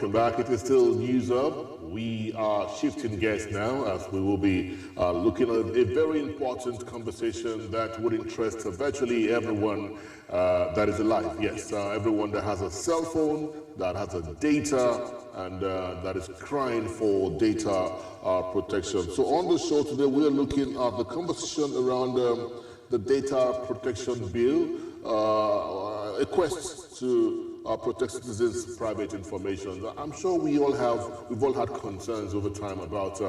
Welcome back. It is still News Up. We are shifting gears now as we will be looking at a very important conversation that would interest virtually everyone that is alive. Yes, everyone that has a cell phone, that has a data, and that is crying for data protection. So on the show today, we are looking at the conversation around the Data Protection Bill, a quest to protect citizens' private information. I'm sure we've all had concerns over time about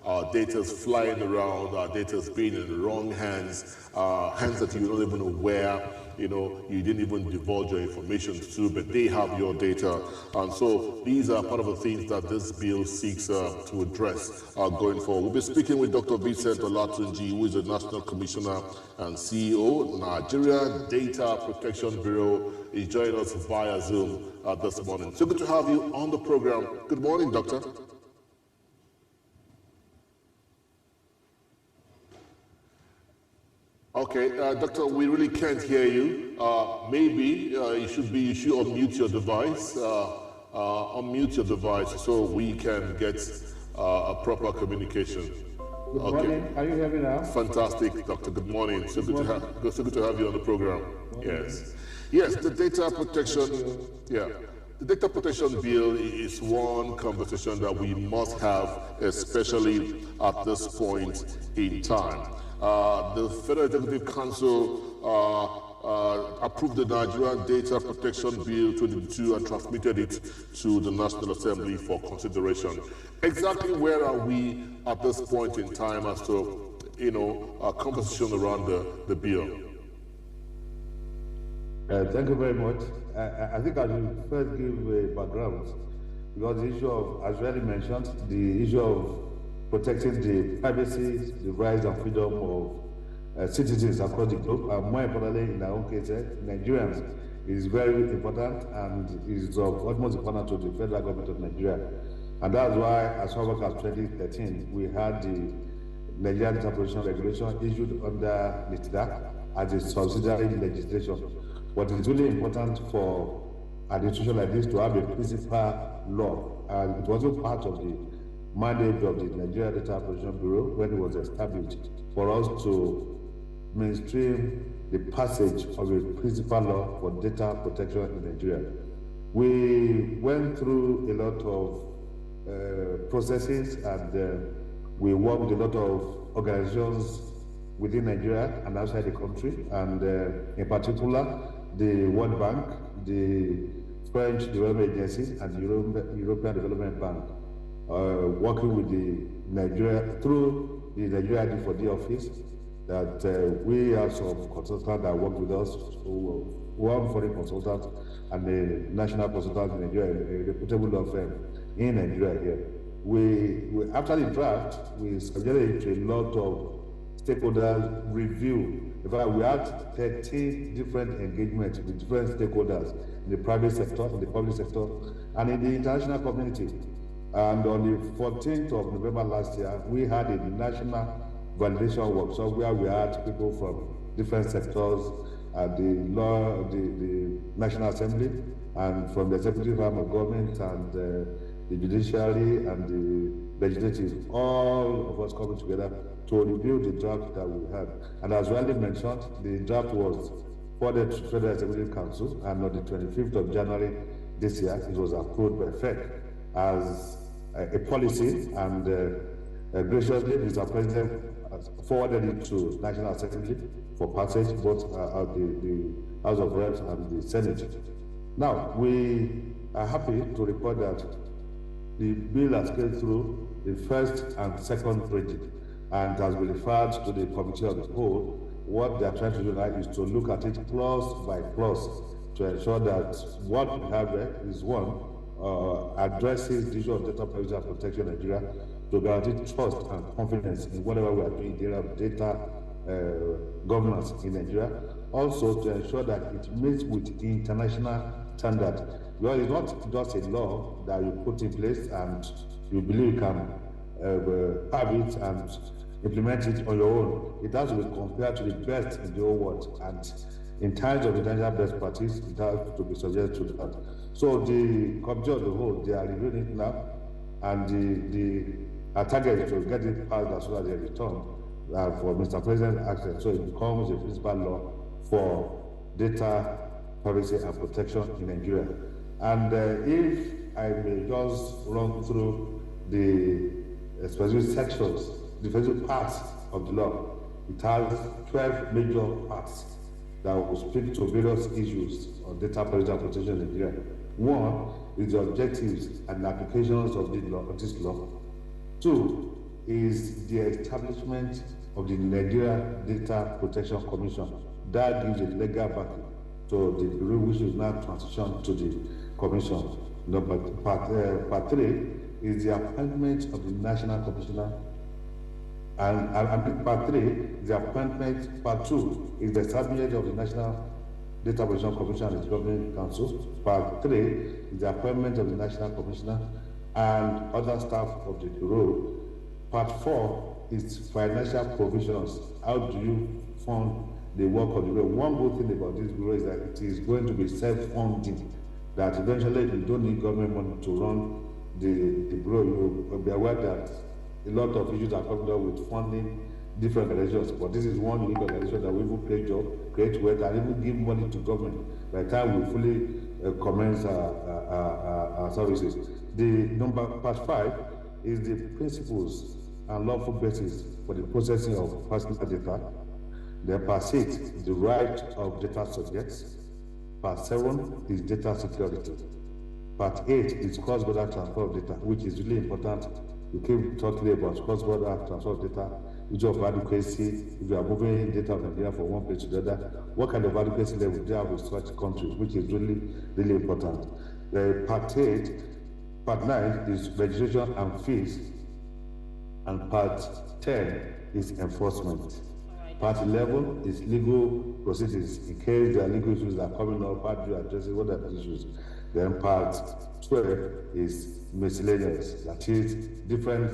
our data's flying around, our data's being in the wrong hands, hands that you're not even aware, you didn't even divulge your information to, but they have your data. And so these are part of the things that this bill seeks to address going forward. We'll be speaking with Dr. Vincent Olatunji, who is the National Commissioner and CEO, Nigeria Data Protection Bureau. He's joining us via Zoom this morning. So good to have you on the program. Good morning, Doctor. Okay, Doctor, we really can't hear you. Maybe you should unmute your device. Unmute your device so we can get a proper communication. Good morning. Can you hear me now? Fantastic, Doctor. Good morning. So good to have you on the program. Yes. Yes, the data protection. Yeah. The data protection bill is one conversation that we must have, especially at this point in time. The Federal Executive Council approved the Nigerian Data Protection Bill 2022 and transmitted it to the National Assembly for consideration. Exactly where are we at this point in time as to, a conversation around the bill? Thank you very much. I think I should first give a background, because the issue of, as already mentioned, the issue of protecting the privacy, the rights and freedom of citizens across the globe, and more importantly, in our own case, Nigerians, is very important and is of utmost importance to the federal government of Nigeria. And that's why, as far back as 2013, we had the Nigerian Data Protection Regulation issued under NITDA as a subsidiary legislation. But it's really important for an institution like this to have a principal law, and it was also part of the mandate of the Nigeria Data Protection Bureau when it was established for us to mainstream the passage of a principal law for data protection in Nigeria. We went through a lot of processes, and we worked with a lot of organizations within Nigeria and outside the country, and in particular, the World Bank, the French Development Agency, and the European Development Bank, working with the through the Nigeria D4D office, that we have some consultants that work with us, one foreign consultant and the national consultant in Nigeria, a reputable law firm in Nigeria here. We after the draft, we subjected it to a lot of stakeholder review. In fact, we had 13 different engagements with different stakeholders in the private sector, in the public sector, and in the international community. And on the 14th of November last year, we had a national validation workshop where we had people from different sectors at the National Assembly, and from the executive arm of government, and the judiciary and the legislative, all of us coming together to review the draft that we had. And as already mentioned, the draft was forwarded to Federal Executive Council, and on the 25th of January this year, it was approved by FEC as a policy, and graciously, Mr. President forwarded it to National Assembly for passage, both at the House of Reps and the Senate. Now, we are happy to report that the bill has gone through the first and second reading and has been referred to the Committee of the Whole. What they are trying to do now is to look at it clause by clause to ensure that what we have there is one, addresses the issue of data privacy and protection in Nigeria to guarantee trust and confidence in whatever we are doing in the area of data governance in Nigeria. Also, to ensure that it meets with international standards. Well, it's not just a law that you put in place and you believe you can have it and implement it on your own. It has to be compared to the best in the whole world. And in terms of international best practice, it has to be subject to that. So the committee of the whole, they are reviewing it now, and our target is to get it passed as soon as they return for Mr. President access, so it becomes a principal law for data privacy and protection in Nigeria. And if I may just run through the specific sections, the specific parts of the law, it has 12 major parts that will speak to various issues on data privacy and protection in Nigeria. One is the objectives and applications of this law. Two is the establishment of the Nigeria Data Protection Commission. That gives a legal backing to the bureau, which is now transition to the commission. Part three is the appointment of the National Commissioner. And part three is the appointment. Part two is the establishment of the National Data Protection Commission and its Governing Council. Part three is the appointment of the National Commissioner and other staff of the bureau. Part four is financial provisions. How do you fund the work of the bureau? One good thing about this bureau is that it is going to be self-funding, that eventually you don't need government money to run the bureau. You'll be aware that a lot of issues are coming up with funding different organizations, but this is one unique organization that will even create jobs, create wealth, and even give money to government by the time we fully commence our services. Part five is the principles and lawful basis for the processing of personal data. Then part 6 is the right of data subjects. Part 7 is data security. Part 8 is cross-border transfer of data, which is really important. We keep talking about cross-border transfer of data, issue of adequacy. If you are moving data of Nigeria from one place to the other, what kind of adequacy level do you have with such countries, which is really, really important. Part 9 is registration and fees. And part 10 is enforcement. Part 11 is legal proceedings, in case there are legal issues that are coming up, how do you address it, what are the issues? Then part 12 is miscellaneous, that is different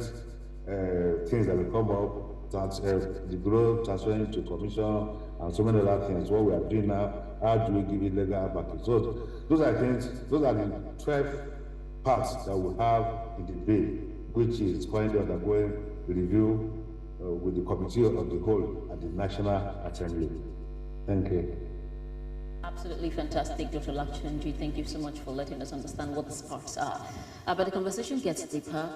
things that will come up, the bureau transferring to commission, and so many other things. What we are doing now, how do we give it legal backing? So those are the 12 parts that we have in the bill, which is currently undergoing review with the committee of the whole at the National Assembly. Thank you. Absolutely fantastic, Dr. Lakshmanji. Thank you so much for letting us understand what these parts are. But the conversation gets deeper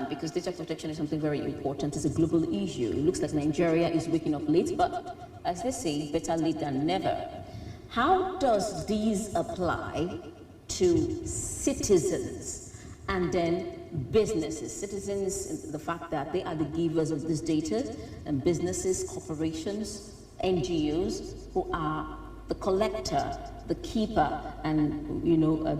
because data protection is something very important. It's a global issue. It looks like Nigeria is waking up late, but as they say, better late than never. How does these apply to citizens and then businesses? Citizens, the fact that they are the givers of this data, and businesses, corporations, NGOs, who are the collector, the keeper, and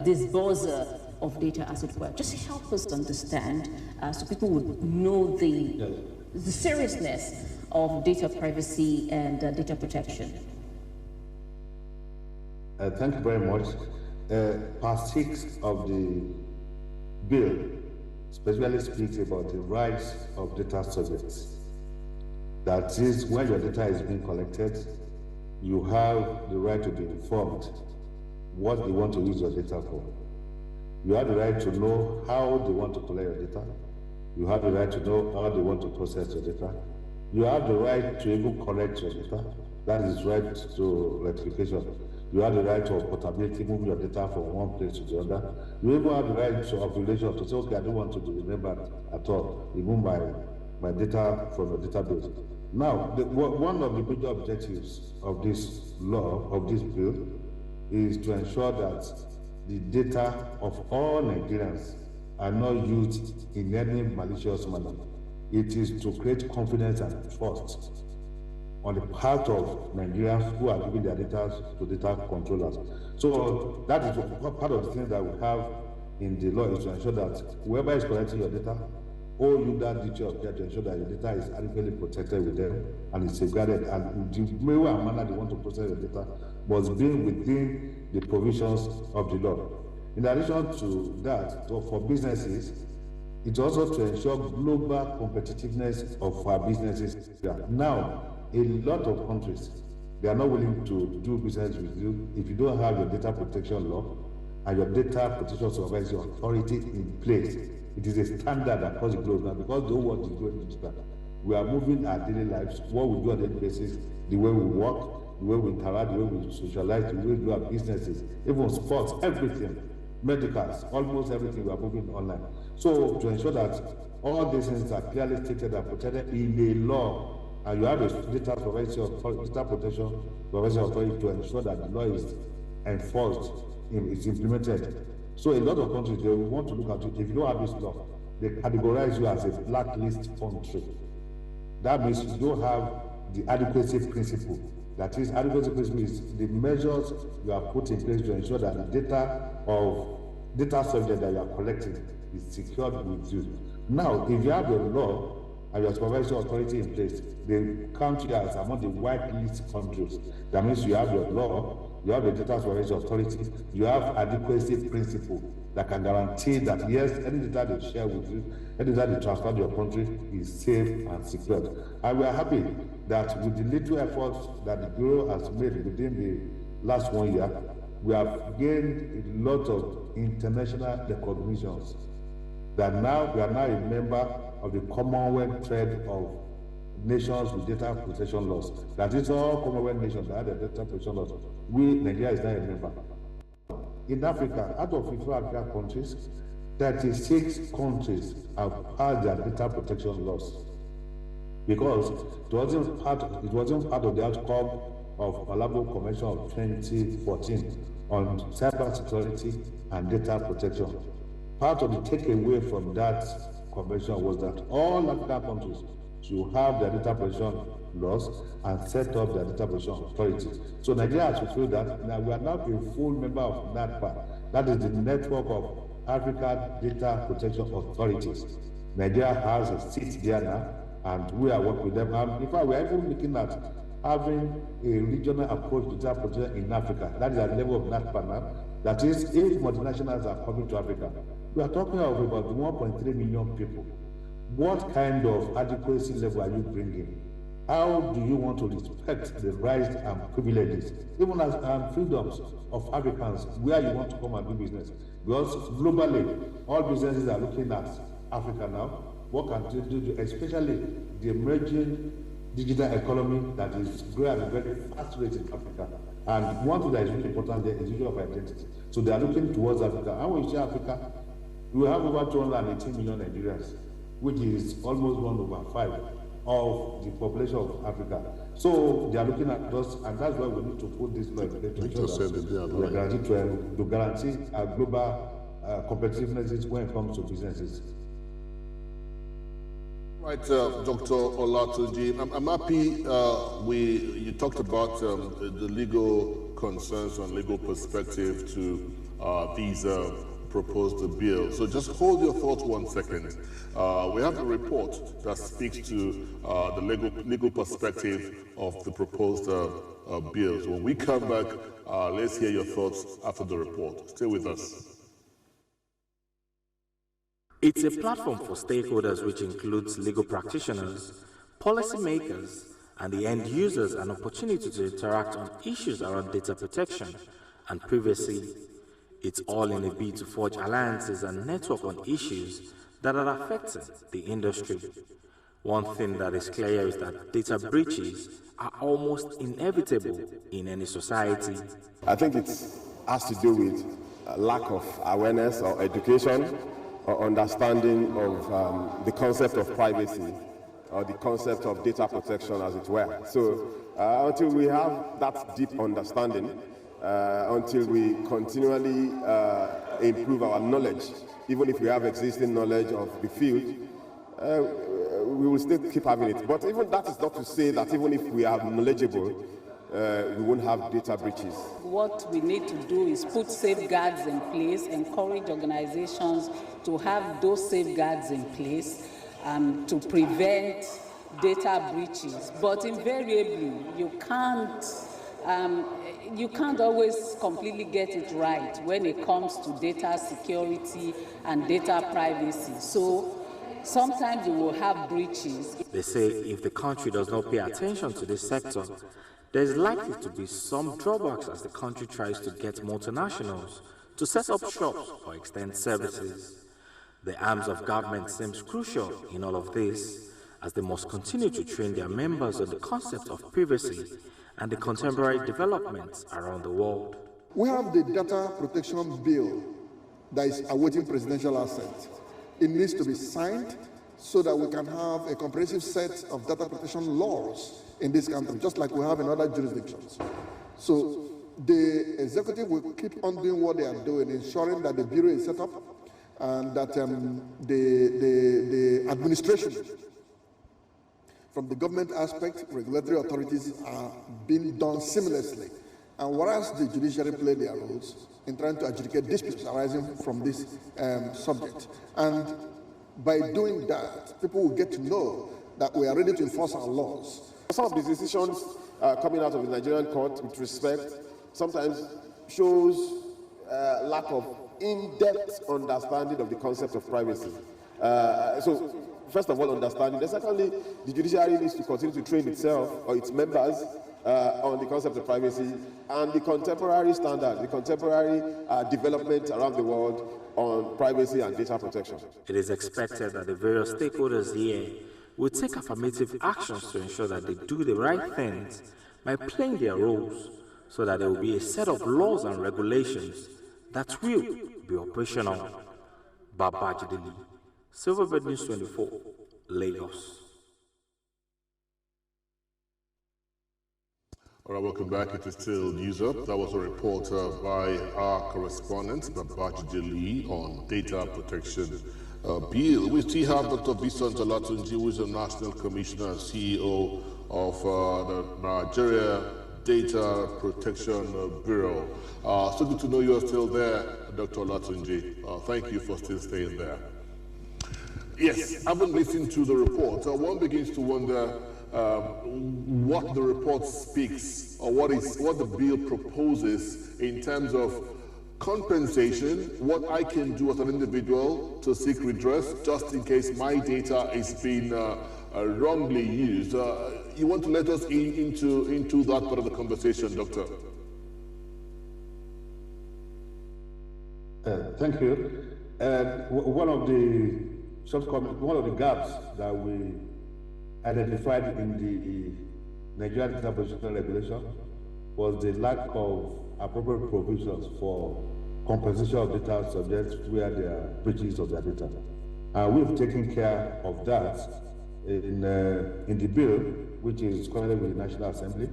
disburser of data, as it were. Just help us understand, so people would know the seriousness of data privacy and data protection. Thank you very much. Part 6 of the bill specifically speaks about the rights of data subjects. That is, when your data is being collected, you have the right to be informed what they want to use your data for. You have the right to know how they want to collect your data. You have the right to know how they want to process your data. You have the right to even collect your data. That is right to rectification. You have the right to portability, move your data from one place to the other. You even have the right to obligation to say, okay, I don't want to be remembered at all. Remove my data from your database. Now, one of the major objectives of this law, of this bill, is to ensure that the data of all Nigerians are not used in any malicious manner. It is to create confidence and trust on the part of Nigerians who are giving their data to data controllers. So that is part of the thing that we have in the law, is to ensure that whoever is collecting your data owe you that duty of care to ensure that your data is adequately protected with them and is safeguarded, and the way and manner they want to process your data must be within the provisions of the law. In addition to that, for businesses, it's also to ensure global competitiveness of our businesses. Now, a lot of countries, they are not willing to do business with you if you don't have your data protection law and your data protection supervisory authority in place. It is a standard across the globe now because the whole world is going digital. We are moving our daily lives, what we do on a daily basis, the way we work, the way we interact, the way we socialize, the way we do our businesses, even sports, everything, medicals, almost everything we are moving online. So to ensure that all these things are clearly stated and protected in a law, and you have a data protection authority to ensure that the law is enforced, is implemented. So a lot of countries, they want to look at it. If you don't have this law, they categorize you as a blacklist country. That means you don't have the adequacy principle. That is, adequacy principle is the measures you have put in place to ensure that the data subject that you are collecting is secured with you. Now, if you have a law and your supervisory authority in place, they count you as among the whitelist countries. That means you have your law, you have the data supervisory authority, you have adequacy principle that can guarantee that yes, any data they share with you, any data they transfer to your country is safe and secured. And we are happy that with the little efforts that the Bureau has made within the last 1 year, we have gained a lot of international recognitions. That now we are now a member of the Commonwealth thread of nations with data protection laws. That is all Commonwealth nations that have the data protection laws. Nigeria is now a member. In Africa, out of 54 African countries, 36 countries have passed their data protection laws because it wasn't part of the outcome of Malabo Convention of 2014 on cyber security and data protection. Part of the takeaway from that convention was that all African countries should have their data protection laws and set up their data protection authorities. So Nigeria has fulfilled that. Now we are now a full member of NADPA. That is the network of African Data Protection Authorities. Nigeria has a seat there now, and we are working with them. In fact, we are even looking at having a regional approach to data protection in Africa. That is at the level of NADPA now. That is, if multinationals are coming to Africa, we are talking of about 1.3 million people. What kind of adequacy level are you bringing? How do you want to respect the rights and privileges, even as freedoms of Africans, where you want to come and do business? Because globally, all businesses are looking at Africa now. What can they do, especially the emerging digital economy that is growing at a very fast rate in Africa? And one thing that is really important there is issue of identity. So they are looking towards Africa. And when you say Africa, we have over 218 million Nigerians, which is almost 1/5 of the population of Africa. So they are looking at us, and that's why we need to put this law in place to ensure that to guarantee global competitiveness when it comes to businesses. Right, Dr. Olatunji, I'm happy you talked about the legal concerns and legal perspective to these proposed bill. So just hold your thoughts 1 second. We have a report that speaks to the legal perspective of the proposed bills. When we come back, let's hear your thoughts after the report. Stay with us. It's a platform for stakeholders which includes legal practitioners, policymakers, and the end users an opportunity to interact on issues around data protection and privacy. It's all in a bid to forge alliances and network on issues that are affecting the industry. One thing that is clear is that data breaches are almost inevitable in any society. I think it has to do with lack of awareness or education or understanding of the concept of privacy or the concept of data protection, as it were. So until we have that deep understanding, until we continually improve our knowledge, even if we have existing knowledge of the field, we will still keep having it. But even that is not to say that even if we are knowledgeable, we won't have data breaches. What we need to do is put safeguards in place, encourage organizations to have those safeguards in place to prevent data breaches. But invariably, you can't always completely get it right when it comes to data security and data privacy. So sometimes you will have breaches. They say if the country does not pay attention to this sector, there is likely to be some drawbacks as the country tries to get multinationals to set up shops or extend services. The arms of government seems crucial in all of this, as they must continue to train their members on the concept of privacy and the contemporary developments around the world. We have the Data Protection Bill that is awaiting presidential assent. It needs to be signed so that we can have a comprehensive set of data protection laws in this country, just like we have in other jurisdictions. So the executive will keep on doing what they are doing, ensuring that the bureau is set up and that the administration from the government aspect, regulatory authorities are being done seamlessly. And whereas the judiciary play their roles in trying to adjudicate disputes arising from this subject. And by doing that, people will get to know that we are ready to enforce our laws. Some of the decisions coming out of the Nigerian court with respect sometimes shows lack of in-depth understanding of the concept of privacy. So, first of all, understanding. Then secondly, the judiciary needs to continue to train itself or its members on the concept of privacy and the contemporary standard, the contemporary development around the world on privacy and data protection. It is expected that the various stakeholders here will take affirmative actions to ensure that they do the right things by playing their roles, so that there will be a set of laws and regulations that will be operational. Babaji Dili, Silverbird News 24, Lagos. All right, welcome back. It is still News Up. That was a report by our correspondent, Babaji Dili, on data protection bill. We still have Dr. Vincent Olatunji, who is the National Commissioner and CEO of the Nigeria Data Protection Bureau. So good to know you are still there, Dr. Olatunji. Thank you for still staying there. Yes, having listened to the report, one begins to wonder what the report speaks, or what the bill proposes in terms of compensation, what I can do as an individual to seek redress just in case my data is being wrongly used. You want to let us into that part of the conversation, Doctor? Thank you. One of the shortcomings, one of the gaps that we identified in the Nigerian Data Protection Regulation was the lack of appropriate provisions for compensation of data subjects where there are breaches of their data. We've taken care of that in the bill, which is currently with the National Assembly,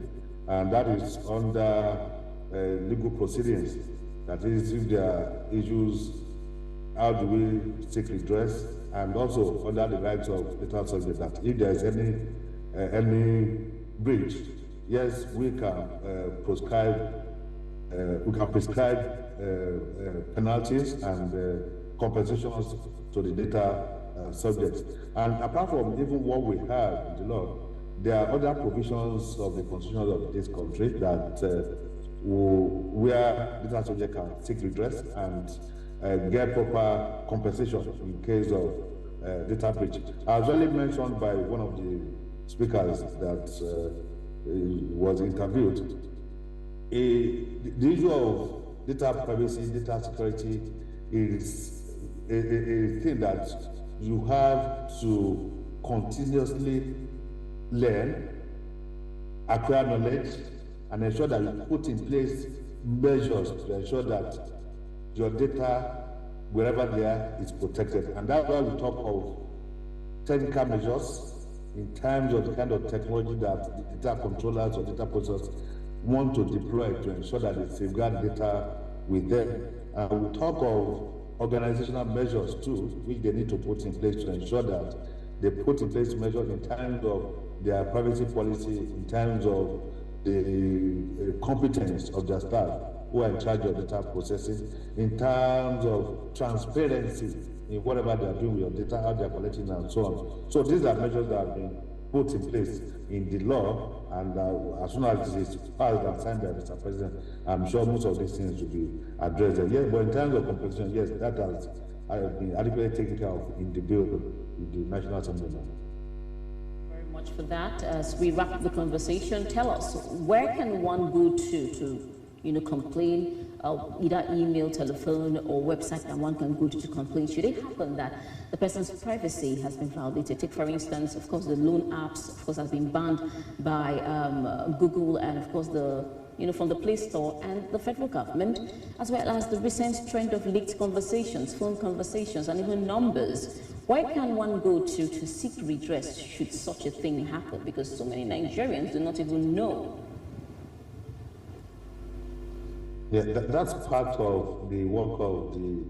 and that is under legal proceedings. That is, if there are issues, how do we seek redress, and also under the rights of data subjects, that if there is any breach, yes, we can prescribe penalties and compensations to the data subjects. And apart from even what we have in the law, there are other provisions of the constitution of this country that where data subject can seek redress and get proper compensation in case of data breach. As already mentioned by one of the speakers that was interviewed, the issue of data privacy, data security is a thing that you have to continuously learn, acquire knowledge, and ensure that you put in place measures to ensure that your data, wherever they are, is protected. And that's why we talk of technical measures in terms of the kind of technology that the data controllers or data processors want to deploy to ensure that they safeguard data with them. We talk of organizational measures too, which they need to put in place to ensure that they put in place measures in terms of their privacy policy, in terms of the competence of their staff who are in charge of data processing, in terms of transparency in whatever they are doing with your data, how they are collecting and so on. So these are measures that have been put in place in the law, and as soon as it is passed and signed by Mr. President, I'm sure most of these things will be addressed. Yes, but in terms of compensation, yes, that has been adequately taken care of in the bill with the National Assembly now. Very much for that. As we wrap up the conversation, tell us, where can one go to complain, either email, telephone, or website that one can go to complain. Should it happen that the person's privacy has been violated? Take, for instance, of course, the loan apps, of course, has been banned by Google, and of course, from the Play Store and the federal government, as well as the recent trend of leaked conversations, phone conversations, and even numbers. Where can one go to seek redress should such a thing happen? Because so many Nigerians do not even know. Yeah, that's part of the work of the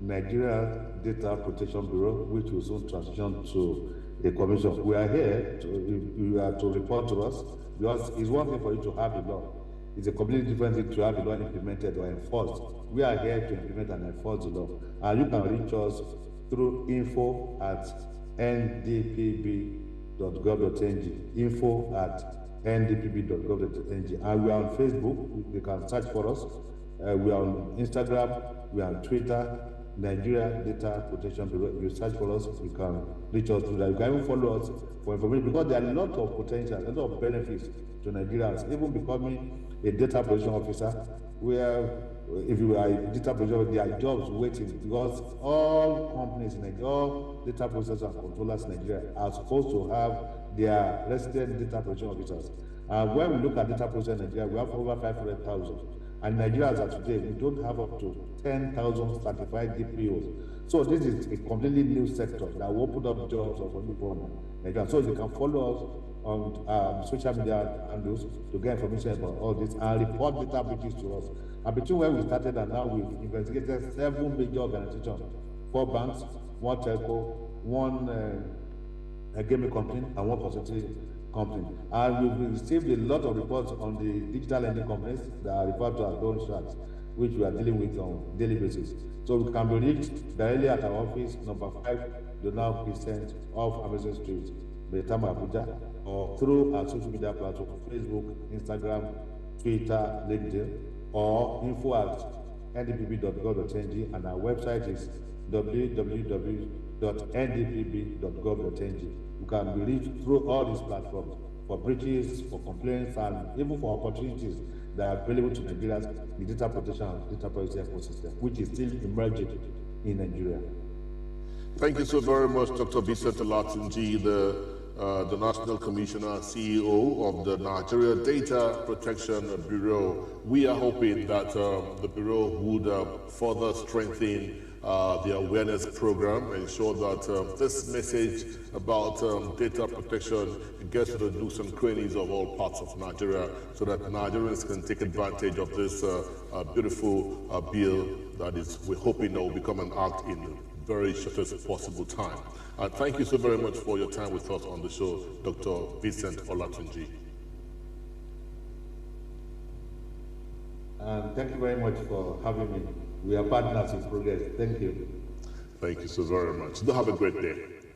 Nigeria Data Protection Bureau, which will soon transition to a commission. We are here to report to us, because it's one thing for you to have a law. It's a completely different thing to have a law implemented or enforced. We are here to implement and enforce the law. And you can reach us through info@ndpb.gov.ng, info@ndpb.gov.ng. And we are on Facebook. You can search for us. We are on Instagram. We are on Twitter. Nigeria Data Protection Bureau. If you search for us, you can reach us through that. You can even follow us for information, because there are a lot of potential, a lot of benefits to Nigerians, even becoming a data protection officer, where if you are a data protection, there are jobs waiting, because all companies in Nigeria, all data processors and controllers in Nigeria are supposed to have their resident data protection officers. And when we look at data protection in Nigeria, we have over 500,000. And Nigeria, as of today, we don't have up to 10,000 certified DPOs. So this is a completely new sector that will open up jobs for people in Nigeria. So you can follow us on social media handles to get information about all this and report data breaches to us. And between where we started and now, we've investigated 7 major organizations, 4 banks, 1 telco, 1 gaming company, and 1 consulting company. And we've received a lot of reports on the digital lending companies that are referred to as loan sharks, which we are dealing with on a daily basis. So we can be reached directly at our office, number 5, Donald Crescent off Amazon Street, Maitama, Abuja, or through our social media platform, Facebook, Instagram, Twitter, LinkedIn, or info@ndpb.gov.ng, and our website is www.ndpb.gov.ng. You can be reached through all these platforms for breaches, for complaints, and even for opportunities that are available to Nigerians in the data protection and data privacy ecosystem, which is still emerging in Nigeria. Thank you so very much, Dr. Vincent Olatunji, the National Commissioner, CEO of the Nigeria Data Protection Bureau. We are hoping that the Bureau would further strengthen the awareness program, ensure that this message about data protection gets to the nooks and crannies of all parts of Nigeria, so that Nigerians can take advantage of this beautiful bill that is, we're hoping, that will become an act in the very shortest possible time. Thank you so very much for your time with us on the show, Dr. Vincent Olatunji. And thank you very much for having me. We are partners in progress. Thank you. Thank you so very much. Do have a great day.